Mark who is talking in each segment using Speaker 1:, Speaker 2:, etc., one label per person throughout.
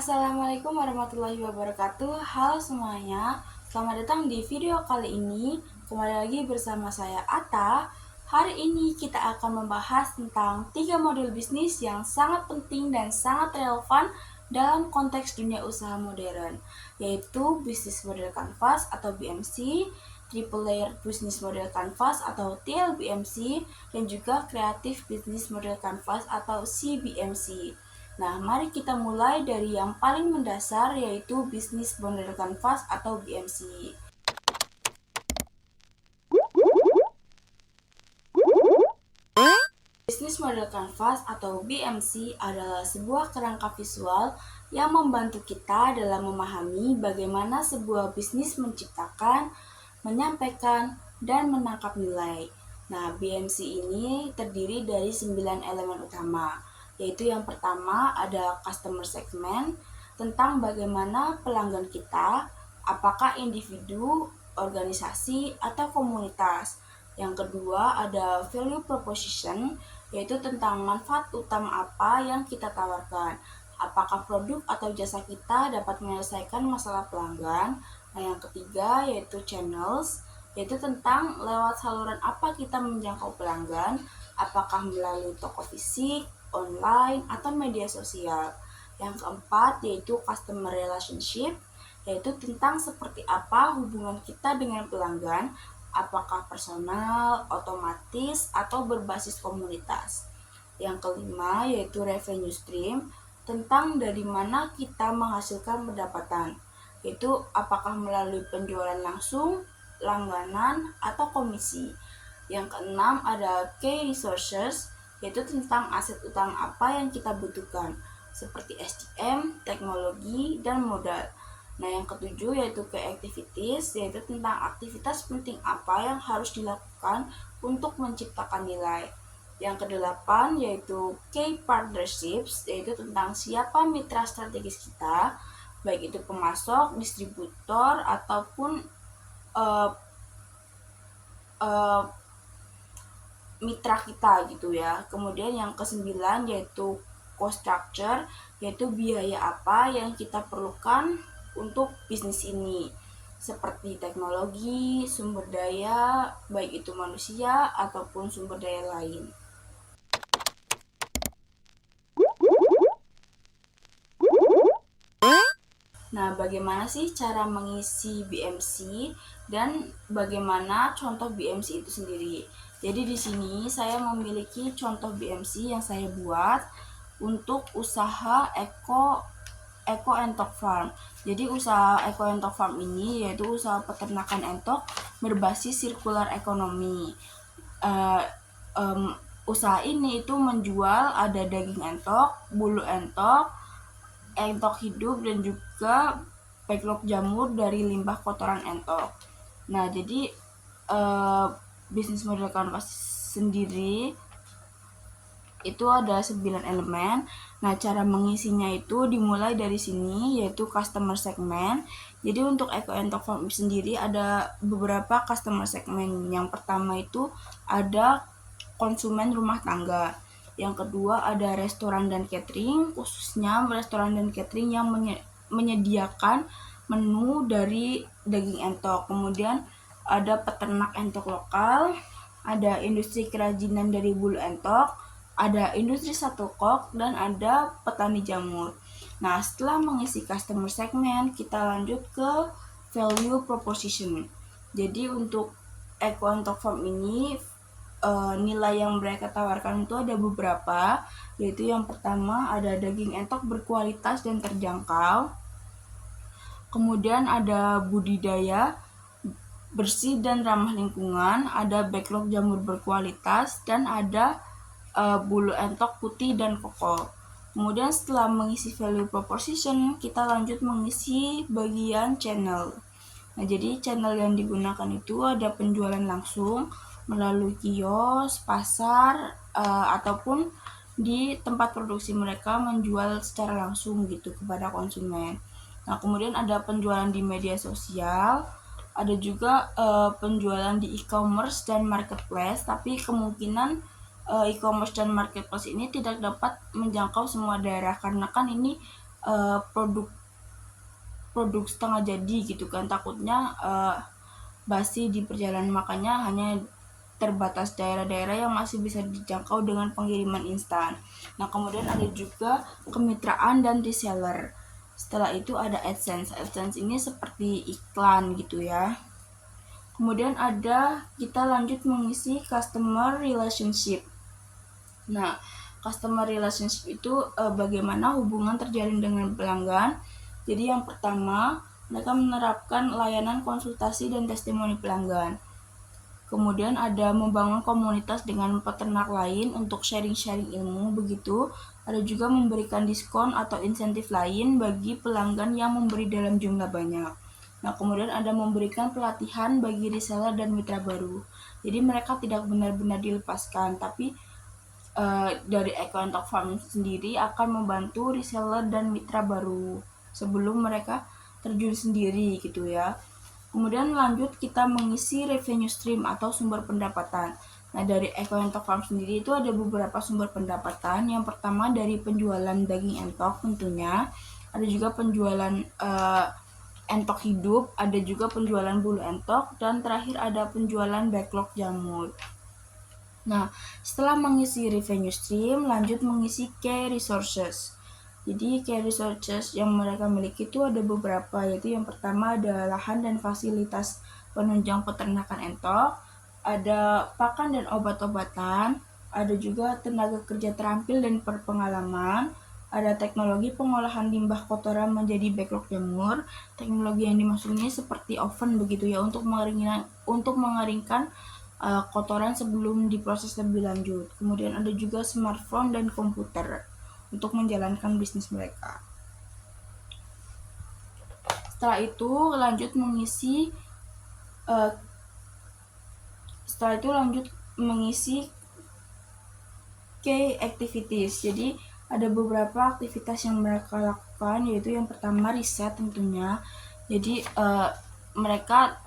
Speaker 1: Assalamualaikum warahmatullahi wabarakatuh. Halo semuanya, selamat datang di video kali ini. Kembali lagi bersama saya Ata. Hari ini kita akan membahas tentang 3 model bisnis yang sangat penting dan sangat relevan dalam konteks dunia usaha modern, yaitu bisnis model kanvas atau BMC, triple layer business model canvas atau TLBMC, dan juga kreatif business model canvas atau CBMC. Nah, mari kita mulai dari yang paling mendasar, yaitu bisnis model canvas atau BMC. Bisnis model canvas atau BMC adalah sebuah kerangka visual yang membantu kita dalam memahami bagaimana sebuah bisnis menciptakan, menyampaikan, dan menangkap nilai. Nah, BMC ini terdiri dari 9 elemen utama, yaitu yang pertama ada customer segment, tentang bagaimana pelanggan kita, apakah individu, organisasi, atau komunitas. Yang kedua ada value proposition, yaitu tentang manfaat utama apa yang kita tawarkan. Apakah produk atau jasa kita dapat menyelesaikan masalah pelanggan. Nah, yang ketiga yaitu channels, yaitu tentang lewat saluran apa kita menjangkau pelanggan, apakah melalui toko fisik, online, atau media sosial. Yang keempat yaitu customer relationship, yaitu tentang seperti apa hubungan kita dengan pelanggan, apakah personal, otomatis, atau berbasis komunitas. Yang kelima yaitu revenue stream, tentang dari mana kita menghasilkan pendapatan, yaitu apakah melalui penjualan langsung, langganan, atau komisi. Yang keenam ada key resources, yaitu tentang aset utama apa yang kita butuhkan, seperti SDM, teknologi, dan modal. Nah, yang ketujuh yaitu key activities, yaitu tentang aktivitas penting apa yang harus dilakukan untuk menciptakan nilai. Yang kedelapan yaitu key partnerships, yaitu tentang siapa mitra strategis kita, baik itu pemasok, distributor, ataupun mitra kita gitu ya. Kemudian yang kesembilan yaitu cost structure, yaitu biaya apa yang kita perlukan untuk bisnis ini, seperti teknologi, sumber daya, baik itu manusia ataupun sumber daya lain. Nah, bagaimana sih cara mengisi BMC dan bagaimana contoh BMC itu sendiri? Jadi di sini saya memiliki contoh BMC yang saya buat untuk usaha Eko Entok Farm. Jadi usaha Eko Entok Farm ini yaitu usaha peternakan entok berbasis sirkular ekonomi. Usaha ini itu menjual ada daging entok, bulu entok, entok hidup, dan juga backlog jamur dari limbah kotoran entok. Nah, jadi bisnis model canvas sendiri itu ada 9 elemen. Nah, cara mengisinya itu dimulai dari sini, yaitu customer segment. Jadi untuk Eko Entok Farm sendiri ada beberapa customer segment. Yang pertama itu ada konsumen rumah tangga. Yang kedua ada restoran dan catering, khususnya restoran dan catering yang menyediakan menu dari daging entok. Kemudian ada peternak entok lokal, ada industri kerajinan dari bulu entok, ada industri satu kok, dan ada petani jamur. Nah, setelah mengisi customer segment, kita lanjut ke value proposition. Jadi untuk Eko Entok Farm ini nilai yang mereka tawarkan itu ada beberapa, yaitu yang pertama ada daging entok berkualitas dan terjangkau, kemudian ada budidaya bersih dan ramah lingkungan, ada backlog jamur berkualitas, dan ada bulu entok putih dan kokoh. Kemudian setelah mengisi value proposition, kita lanjut mengisi bagian channel. Nah, jadi channel yang digunakan itu ada penjualan langsung melalui kios, pasar, ataupun di tempat produksi mereka menjual secara langsung gitu kepada konsumen. Nah, kemudian ada penjualan di media sosial, ada juga penjualan di e-commerce dan marketplace, tapi kemungkinan e-commerce dan marketplace ini tidak dapat menjangkau semua daerah karena kan ini produk setengah jadi gitu kan, takutnya basi di perjalanan, makanya hanya terbatas daerah-daerah yang masih bisa dijangkau dengan pengiriman instan. Nah, kemudian ada juga kemitraan dan reseller. Setelah itu ada AdSense. AdSense ini seperti iklan gitu ya. Kemudian kita lanjut mengisi customer relationship. Nah, customer relationship itu bagaimana hubungan terjalin dengan pelanggan. Jadi yang pertama, mereka menerapkan layanan konsultasi dan testimoni pelanggan. Kemudian ada membangun komunitas dengan peternak lain untuk sharing-sharing ilmu begitu. Ada juga memberikan diskon atau insentif lain bagi pelanggan yang memberi dalam jumlah banyak. Nah, kemudian ada memberikan pelatihan bagi reseller dan mitra baru. Jadi mereka tidak benar-benar dilepaskan, tapi dari Equine Talk Farm sendiri akan membantu reseller dan mitra baru sebelum mereka terjun sendiri gitu ya. Kemudian lanjut kita mengisi revenue stream atau sumber pendapatan. Nah, dari Equine Talk Farm sendiri itu ada beberapa sumber pendapatan. Yang pertama dari penjualan daging entok tentunya. Ada juga penjualan entok hidup, ada juga penjualan bulu entok, dan terakhir ada penjualan backlog jamur. Nah, setelah mengisi revenue stream, lanjut mengisi key resources. Jadi key resources yang mereka miliki itu ada beberapa, yaitu yang pertama ada lahan dan fasilitas penunjang peternakan entok, ada pakan dan obat-obatan, ada juga tenaga kerja terampil dan berpengalaman, ada teknologi pengolahan limbah kotoran menjadi backlog jamur. Teknologi yang dimaksud ini seperti oven begitu ya, untuk mengeringkan kotoran sebelum diproses lebih lanjut. Kemudian ada juga smartphone dan komputer untuk menjalankan bisnis mereka. Setelah itu lanjut mengisi key activities. Jadi ada beberapa aktivitas yang mereka lakukan, yaitu yang pertama riset tentunya. Jadi mereka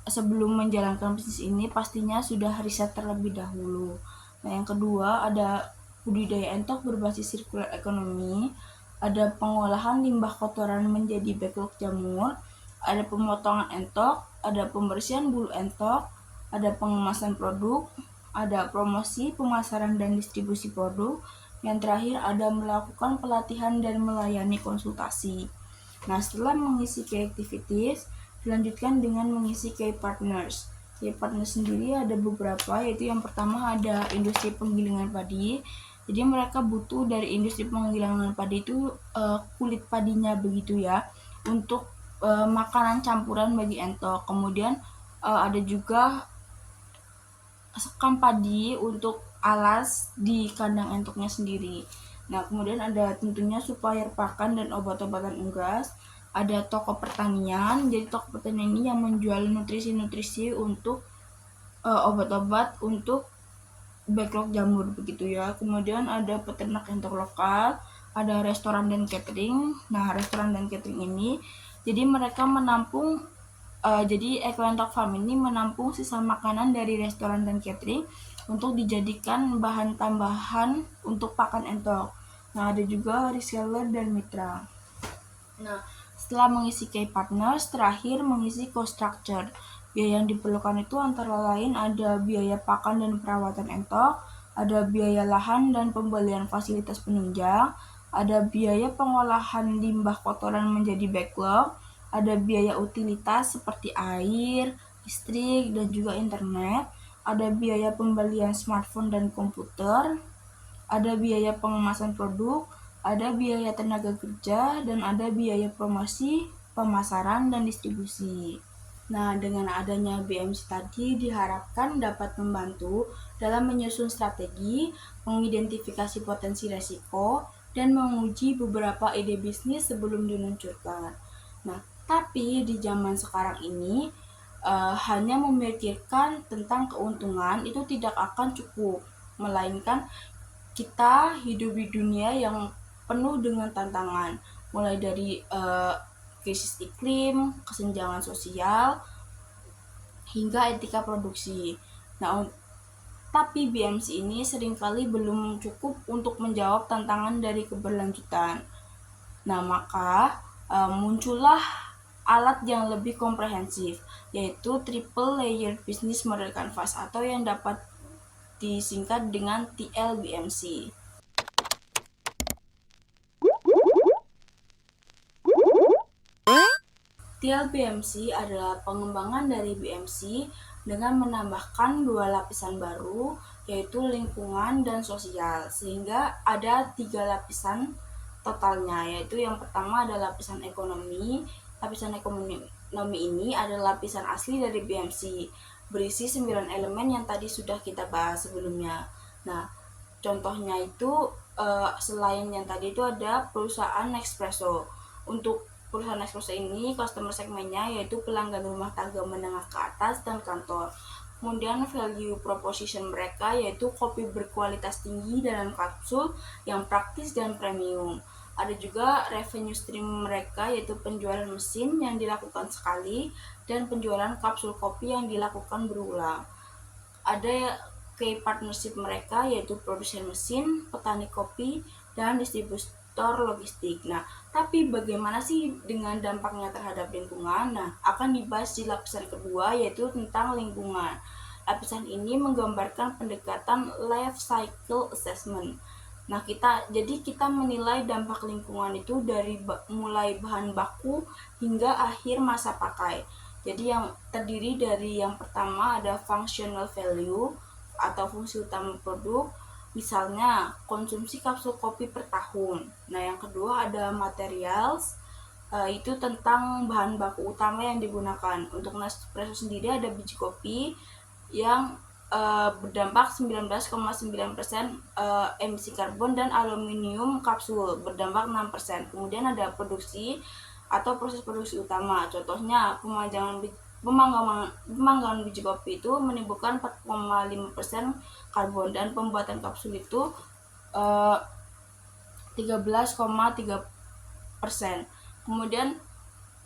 Speaker 1: sebelum menjalankan bisnis ini pastinya sudah riset terlebih dahulu. Nah, yang kedua ada budidaya entok berbasis circular economy, ada pengolahan limbah kotoran menjadi backlog jamur, ada pemotongan entok, ada pembersihan bulu entok, ada pengemasan produk, ada promosi, pemasaran dan distribusi produk. Yang terakhir ada melakukan pelatihan dan melayani konsultasi. Nah, setelah mengisi key activities, dilanjutkan dengan mengisi key partners. Key partners sendiri ada beberapa, yaitu yang pertama ada industri penggilingan padi. Jadi mereka butuh dari industri penggilingan padi itu kulit padinya begitu ya, untuk makanan campuran bagi entok. Kemudian ada juga sekam padi untuk alas di kandang entoknya sendiri. Nah, kemudian ada tentunya supplier pakan dan obat-obatan unggas. Ada toko pertanian, jadi toko pertanian ini yang menjual nutrisi-nutrisi untuk obat-obat untuk backlog jamur begitu ya. Kemudian ada peternak entok lokal, ada restoran dan catering. Nah, restoran dan catering ini jadi mereka menampung jadi Equine Talk Farm ini menampung sisa makanan dari restoran dan catering untuk dijadikan bahan tambahan untuk pakan entok. Nah, ada juga reseller dan mitra. Nah, setelah mengisi key partners, terakhir mengisi cost structure. Biaya yang diperlukan itu antara lain ada biaya pakan dan perawatan entok, ada biaya lahan dan pembelian fasilitas penunjang, ada biaya pengolahan limbah kotoran menjadi backlog, ada biaya utilitas seperti air, listrik, dan juga internet, ada biaya pembelian smartphone dan komputer, ada biaya pengemasan produk, ada biaya tenaga kerja, dan ada biaya promosi, pemasaran, dan distribusi. Nah, dengan adanya BMC tadi diharapkan dapat membantu dalam menyusun strategi, mengidentifikasi potensi resiko, dan menguji beberapa ide bisnis sebelum diluncurkan. Nah, tapi di zaman sekarang ini hanya memikirkan tentang keuntungan itu tidak akan cukup, melainkan kita hidup di dunia yang penuh dengan tantangan, mulai dari krisis iklim, kesenjangan sosial, hingga etika produksi. Nah, tapi BMC ini seringkali belum cukup untuk menjawab tantangan dari keberlanjutan. Nah, maka muncullah alat yang lebih komprehensif, yaitu Triple Layer Business Model Canvas atau yang dapat disingkat dengan TLBMC. TLBMC adalah pengembangan dari BMC dengan menambahkan 2 lapisan baru, yaitu lingkungan dan sosial, sehingga ada 3 lapisan totalnya, yaitu yang pertama adalah lapisan ekonomi. Lapisan ekonomi ini adalah lapisan asli dari BMC, berisi 9 elemen yang tadi sudah kita bahas sebelumnya. Nah, contohnya itu selain yang tadi itu ada perusahaan Nespresso. Untuk perusahaan Nespresso ini customer segmennya yaitu pelanggan rumah tangga menengah ke atas dan kantor. Kemudian value proposition mereka yaitu kopi berkualitas tinggi dalam kapsul yang praktis dan premium. Ada juga revenue stream mereka yaitu penjualan mesin yang dilakukan sekali dan penjualan kapsul kopi yang dilakukan berulang. Ada key partnership mereka yaitu produsen mesin, petani kopi, dan distributor logistik. Nah, tapi bagaimana sih dengan dampaknya terhadap lingkungan? Nah, akan dibahas di lapisan kedua yaitu tentang lingkungan. Lapisan ini menggambarkan pendekatan life cycle assessment. Nah, jadi kita menilai dampak lingkungan itu dari mulai bahan baku hingga akhir masa pakai. Jadi yang terdiri dari yang pertama ada functional value atau fungsi utama produk, misalnya konsumsi kapsul kopi per tahun. Nah, yang kedua ada materials, itu tentang bahan baku utama yang digunakan. Untuk Nespresso sendiri ada biji kopi yang berdampak 19,9% emisi karbon dan aluminium kapsul berdampak 6%. Kemudian ada produksi atau proses produksi utama. Contohnya pemanggangan biji kopi itu menimbulkan 4,5% karbon dan pembuatan kapsul itu 13,3%. Kemudian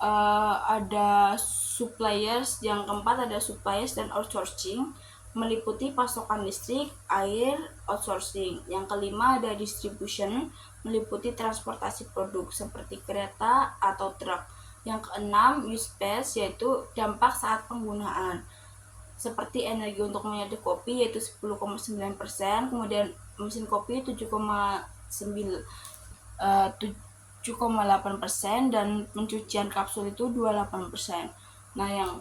Speaker 1: ada suppliers, yang keempat ada suppliers dan outsourcing, meliputi pasokan listrik, air, outsourcing. Yang kelima ada distribution, meliputi transportasi produk seperti kereta atau truk. Yang keenam use space, yaitu dampak saat penggunaan seperti energi untuk menyeduh kopi yaitu 10,9%, kemudian mesin kopi 7,8% dan pencucian kapsul itu 28%. Nah, yang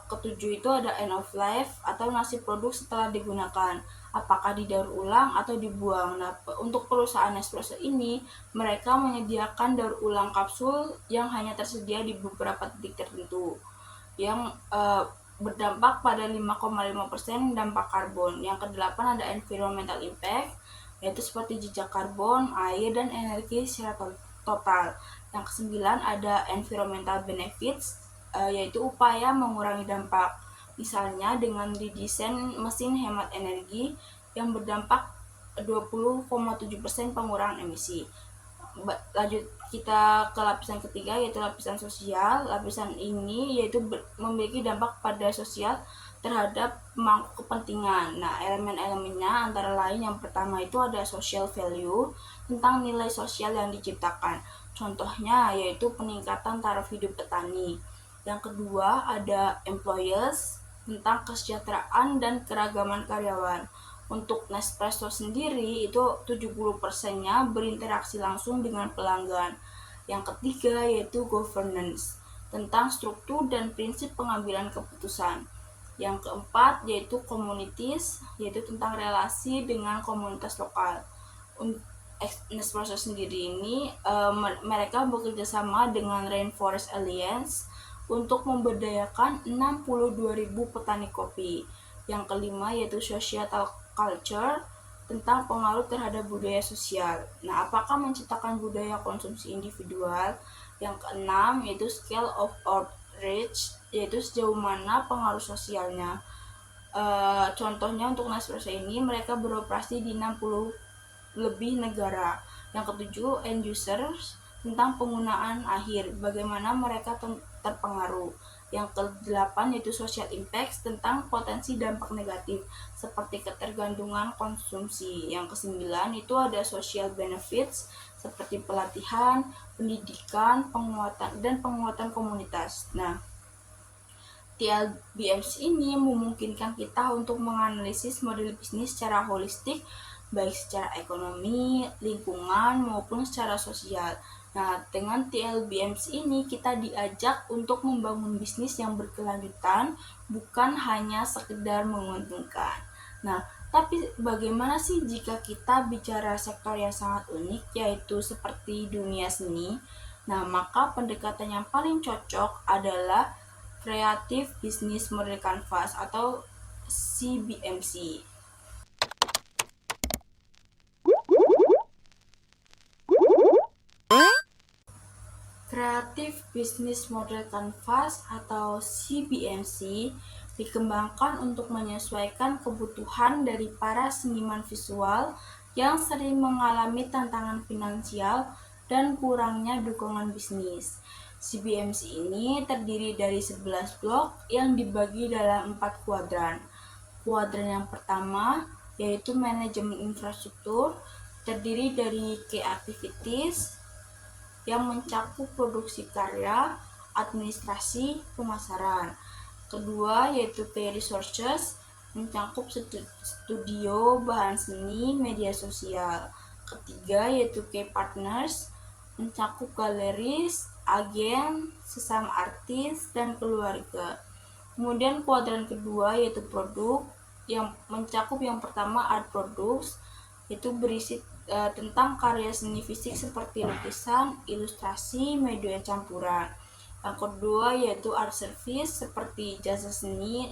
Speaker 1: ketujuh itu ada end of life atau nasib produk setelah digunakan, apakah didaur ulang atau dibuang. Nah, untuk perusahaan Nespresso ini mereka menyediakan daur ulang kapsul yang hanya tersedia di beberapa titik tertentu yang berdampak pada 5,5% dampak karbon. Yang kedelapan ada environmental impact, yaitu seperti jejak karbon, air, dan energi secara total. Yang kesembilan ada environmental benefits, yaitu upaya mengurangi dampak, misalnya dengan didesain mesin hemat energi yang berdampak 20,7% pengurangan emisi. Lanjut kita ke lapisan ketiga yaitu lapisan sosial. Lapisan ini yaitu memiliki dampak pada sosial terhadap pemangku kepentingan. Nah, elemen-elemennya antara lain yang pertama itu ada social value, tentang nilai sosial yang diciptakan. Contohnya yaitu peningkatan taraf hidup petani. Yang kedua ada employers, tentang kesejahteraan dan keragaman karyawan. Untuk Nespresso sendiri itu 70%-nya berinteraksi langsung dengan pelanggan. Yang ketiga yaitu governance, tentang struktur dan prinsip pengambilan keputusan. Yang keempat yaitu communities, yaitu tentang relasi dengan komunitas lokal. Nespresso sendiri ini mereka bekerja sama dengan Rainforest Alliance untuk memberdayakan 62.000 petani kopi. Yang kelima yaitu societal culture, tentang pengaruh terhadap budaya sosial. Nah, apakah menciptakan budaya konsumsi individual? Yang keenam yaitu scale of outreach, yaitu sejauh mana pengaruh sosialnya. Contohnya untuk Nespresso ini mereka beroperasi di 60 lebih negara. Yang ketujuh end users, tentang penggunaan akhir, bagaimana mereka terpengaruh. Yang ke-8 yaitu social impact, tentang potensi dampak negatif seperti ketergantungan konsumsi. Yang ke-9 itu ada social benefits seperti pelatihan, pendidikan, penguatan komunitas. Nah, TLBMC ini memungkinkan kita untuk menganalisis model bisnis secara holistik, baik secara ekonomi, lingkungan, maupun secara sosial. Nah, dengan TLBMC ini kita diajak untuk membangun bisnis yang berkelanjutan, bukan hanya sekedar menguntungkan. Nah, tapi bagaimana sih jika kita bicara sektor yang sangat unik, yaitu seperti dunia seni? Nah, maka pendekatan yang paling cocok adalah Creative Business Model Canvas atau CBMC. Creative Business Model Canvas atau CBMC dikembangkan untuk menyesuaikan kebutuhan dari para seniman visual yang sering mengalami tantangan finansial dan kurangnya dukungan bisnis. CBMC ini terdiri dari 11 blok yang dibagi dalam 4 kuadran. Kuadran yang pertama yaitu manajemen infrastruktur, terdiri dari key activities yang mencakup produksi karya, administrasi, pemasaran. Kedua yaitu key resources, mencakup studio, bahan seni, media sosial. Ketiga yaitu key partners, mencakup galeris, agen, sesama artis, dan keluarga. Kemudian kuadran kedua yaitu produk, yang mencakup yang pertama art products, itu berisi tentang karya seni fisik seperti lukisan, ilustrasi, media campuran. Yang kedua yaitu art service seperti jasa seni,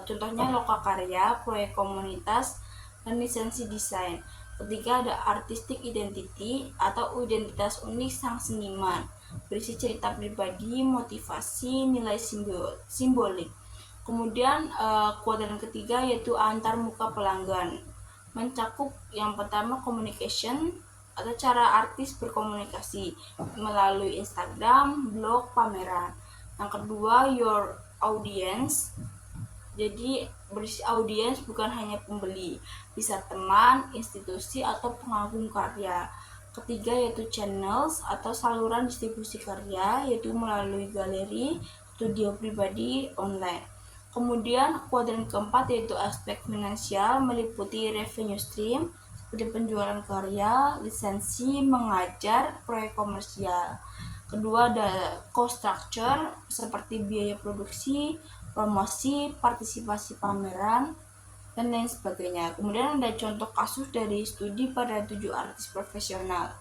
Speaker 1: contohnya lokakarya, proyek komunitas, dan lisensi desain. Ketiga ada artistic identity atau identitas unik sang seniman, berisi cerita pribadi, motivasi, nilai simbolik. Kemudian kuadran ketiga yaitu antar muka pelanggan, mencakup yang pertama communication atau cara artis berkomunikasi melalui Instagram, blog, pameran. Yang kedua your audience, jadi berisi audiens bukan hanya pembeli, bisa teman, institusi, atau pengagum karya. Ketiga yaitu channels atau saluran distribusi karya, yaitu melalui galeri, studio pribadi, online. Kemudian kuadran keempat yaitu aspek finansial, meliputi revenue stream seperti penjualan karya, lisensi, mengajar, proyek komersial. Kedua ada cost structure seperti biaya produksi, promosi, partisipasi pameran, dan lain sebagainya. Kemudian ada contoh kasus dari studi pada 7 artis profesional.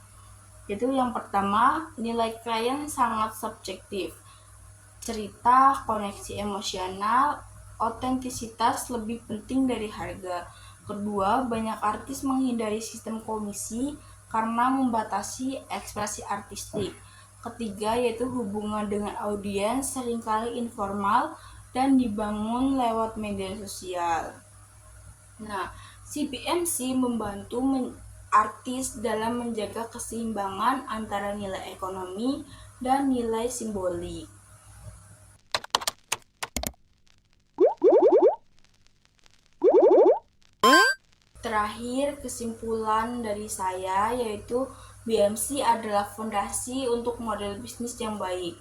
Speaker 1: Yaitu yang pertama, nilai klien sangat subjektif. Cerita, koneksi emosional, otentisitas lebih penting dari harga. Kedua, banyak artis menghindari sistem komisi karena membatasi ekspresi artistik. Ketiga, yaitu hubungan dengan audiens seringkali informal dan dibangun lewat media sosial. Nah, CBMC membantu artis dalam menjaga keseimbangan antara nilai ekonomi dan nilai simbolik. Terakhir, kesimpulan dari saya yaitu BMC adalah fondasi untuk model bisnis yang baik.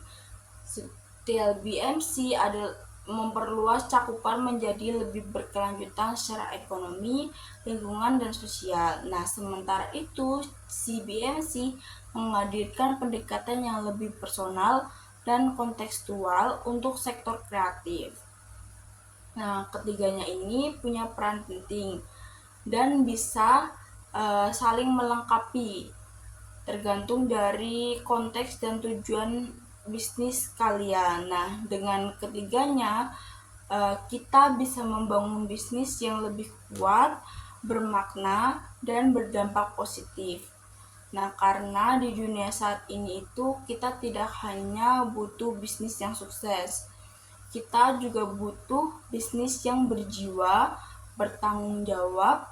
Speaker 1: BMC adalah memperluas cakupan menjadi lebih berkelanjutan secara ekonomi, lingkungan, dan sosial. Nah, sementara itu, CBMC menghadirkan pendekatan yang lebih personal dan kontekstual untuk sektor kreatif. Nah, ketiganya ini punya peran penting dan bisa saling melengkapi tergantung dari konteks dan tujuan bisnis kalian. Nah, dengan ketiganya kita bisa membangun bisnis yang lebih kuat, bermakna, dan berdampak positif. Nah, karena di dunia saat ini itu kita tidak hanya butuh bisnis yang sukses, kita juga butuh bisnis yang berjiwa, bertanggung jawab,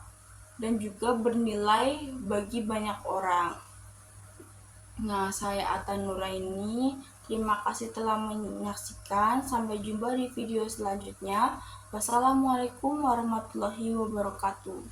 Speaker 1: dan juga bernilai bagi banyak orang. Nah, saya Ata Nuraini, Terima kasih telah menyaksikan. Sampai jumpa di video selanjutnya. Wassalamualaikum warahmatullahi wabarakatuh.